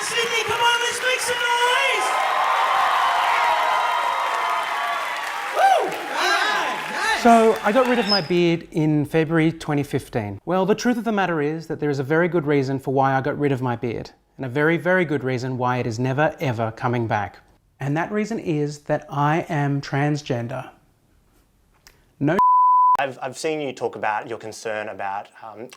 Sydney, come on, let's make some noise! Woo! Nice. So I got rid of my beard in February 2015. Well, the truth of the matter is that there is a very good reason for why I got rid of my beard, and a very, very good reason why it is never, ever coming back. And that reason is that I am transgender. No. I've seen you talk about your concern about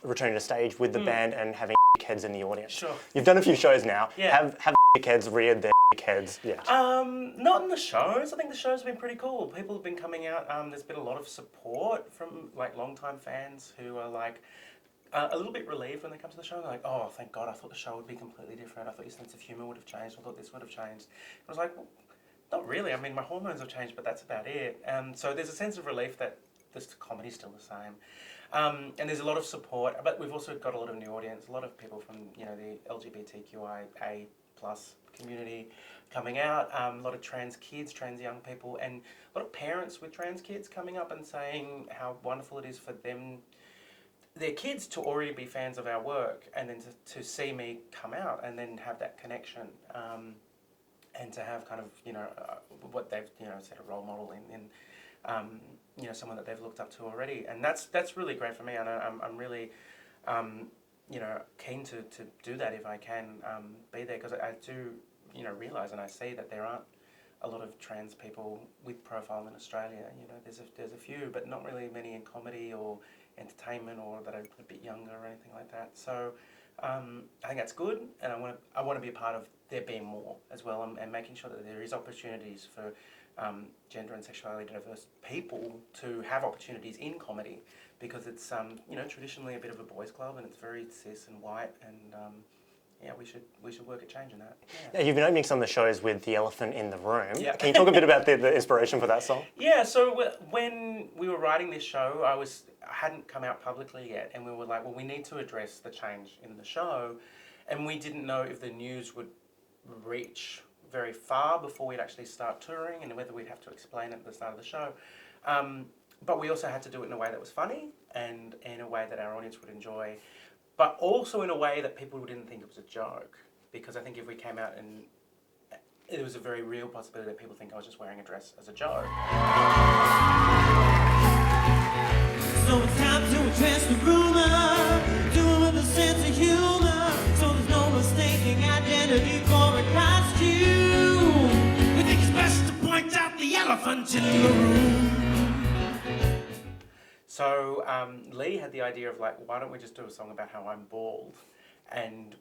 returning to stage with the band and having heads in the audience. Sure. You've done a few shows now. Yeah. Have heads reared their heads yet? Not in the shows. I think the shows have been pretty cool. People have been coming out. There's been a lot of support from like long-time fans who are like a little bit relieved when they come to the show. They're like, oh, thank God, I thought the show would be completely different. I thought your sense of humour would have changed. I thought this would have changed. I was like, well, not really. I mean, my hormones have changed, but that's about it. So there's a sense of relief that this comedy's still the same. And there's a lot of support, but we've also got a lot of new audience, a lot of people from, you know, the LGBTQIA+ community coming out, a lot of trans kids, trans young people, and a lot of parents with trans kids coming up and saying how wonderful it is for them, their kids, to already be fans of our work, and then to see me come out and then have that connection, and to have kind of, you know, what they've, you know, set a role model in you know, someone that they've looked up to already, and that's really great for me, and I'm really, you know, keen to do that if I can be there, because I do, you know, realise and I see that there aren't a lot of trans people with profile in Australia. You know, there's a few, but not really many in comedy or entertainment or that are a bit younger or anything like that. So I think that's good, and I want to be a part of there being more as well, and making sure that there is opportunities for gender and sexuality diverse people to have opportunities in comedy, because it's you know, traditionally a bit of a boys' club, and it's very cis and white, and yeah, we should work at changing that. Yeah, you've been opening some of the shows with The Elephant in the Room. Yeah. Can you talk a bit about the inspiration for that song? Yeah, so when we were writing this show, I hadn't come out publicly yet, and we were like, well, we need to address the change in the show, and we didn't know if the news would reach very far before we'd actually start touring, and whether we'd have to explain it at the start of the show. But we also had to do it in a way that was funny, and in a way that our audience would enjoy, but also in a way that people didn't think it was a joke. Because I think if we came out and it was a very real possibility that people think I was just wearing a dress as a joke. So it's time to address the rumor, do it with a sense of humor, so there's no mistaking identity for a costume. We think it's best to point out the elephant in the room. So Lee had the idea of like, why don't we just do a song about how I'm bald, and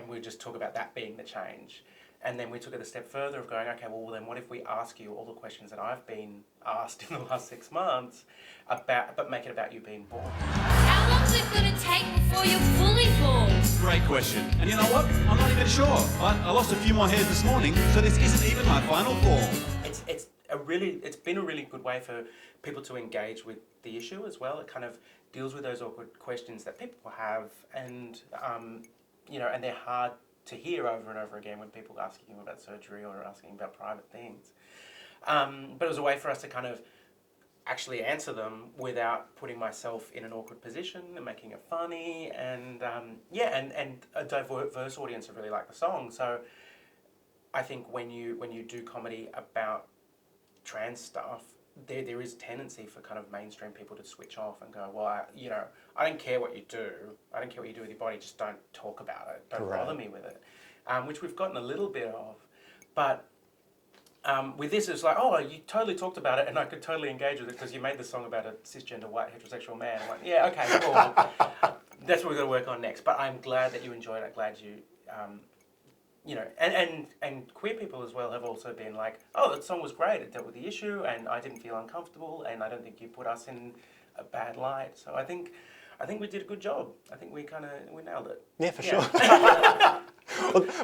we just talk about that being the change. And then we took it a step further of going, okay, well then what if we ask you all the questions that I've been asked in the last 6 months, but make it about you being bald. How long is it going to take before you're fully bald? Great question. And you know what? I'm not even sure. I lost a few more hairs this morning, so this isn't even my final form. It's been a really good way for people to engage with the issue as well. It kind of deals with those awkward questions that people have, and you know, and they're hard to hear over and over again when people are asking you about surgery or asking about private things. But it was a way for us to kind of actually answer them without putting myself in an awkward position and making it funny, and yeah, and a diverse audience have really liked the song. So I think when you do comedy about trans stuff, there is tendency for kind of mainstream people to switch off and go, well, you know, I don't care what you do. I don't care what you do with your body. Just don't talk about it. Don't bother me with it. Which we've gotten a little bit of. But with this, it's like, oh, you totally talked about it, and I could totally engage with it because you made the song about a cisgender white heterosexual man. I'm like, yeah, okay, cool. That's what we've got to work on next. But I'm glad that you enjoyed it. I'm glad you... you know, and queer people as well have also been like, oh, that song was great, it dealt with the issue, and I didn't feel uncomfortable, and I don't think you put us in a bad light. So I think we did a good job. I think we nailed it. Yeah, for sure.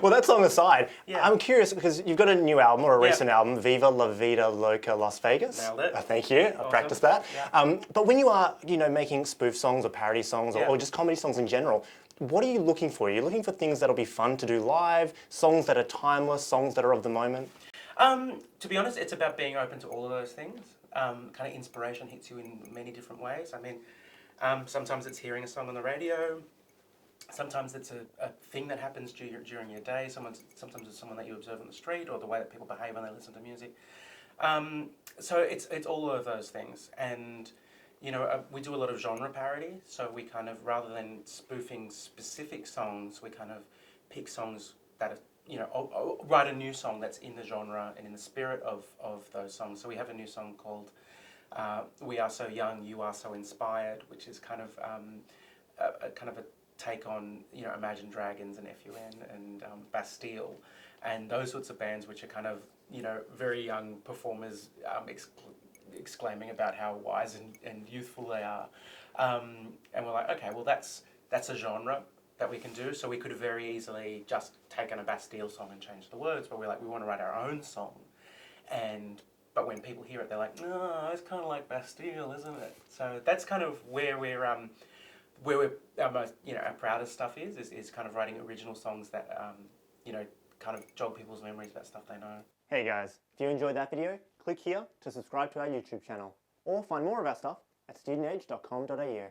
well, that song aside, I'm curious because you've got a new album, or a recent album, Viva La Vida Loca Las Vegas. Nailed it. Thank you. Awesome. I practiced that. Yeah. But when you are, you know, making spoof songs or parody songs or just comedy songs in general, what are you looking for? Are you looking for things that'll be fun to do live, songs that are timeless, songs that are of the moment? To be honest, it's about being open to all of those things. Kind of inspiration hits you in many different ways. I mean, sometimes it's hearing a song on the radio. Sometimes it's a thing that happens during your day. Sometimes it's someone that you observe on the street, or the way that people behave when they listen to music. So it's all of those things, and we do a lot of genre parody. So we kind of, rather than spoofing specific songs, we kind of pick songs that are, write a new song that's in the genre and in the spirit of those songs. So we have a new song called "We Are So Young, You Are So Inspired," which is kind of a take on Imagine Dragons and FUN and Bastille, and those sorts of bands, which are kind of very young performers exclaiming about how wise and youthful they are, and we're like, okay, well that's a genre that we can do. So we could have very easily just taken a Bastille song and changed the words, but we're like, we want to write our own song, but when people hear it, they're like, no, it's kind of like Bastille, isn't it? So that's kind of where we're our most, our proudest stuff is kind of writing original songs that kind of jog people's memories about stuff they know. Hey guys, if you enjoyed that video, click here to subscribe to our YouTube channel, or find more of our stuff at studentedge.com.au.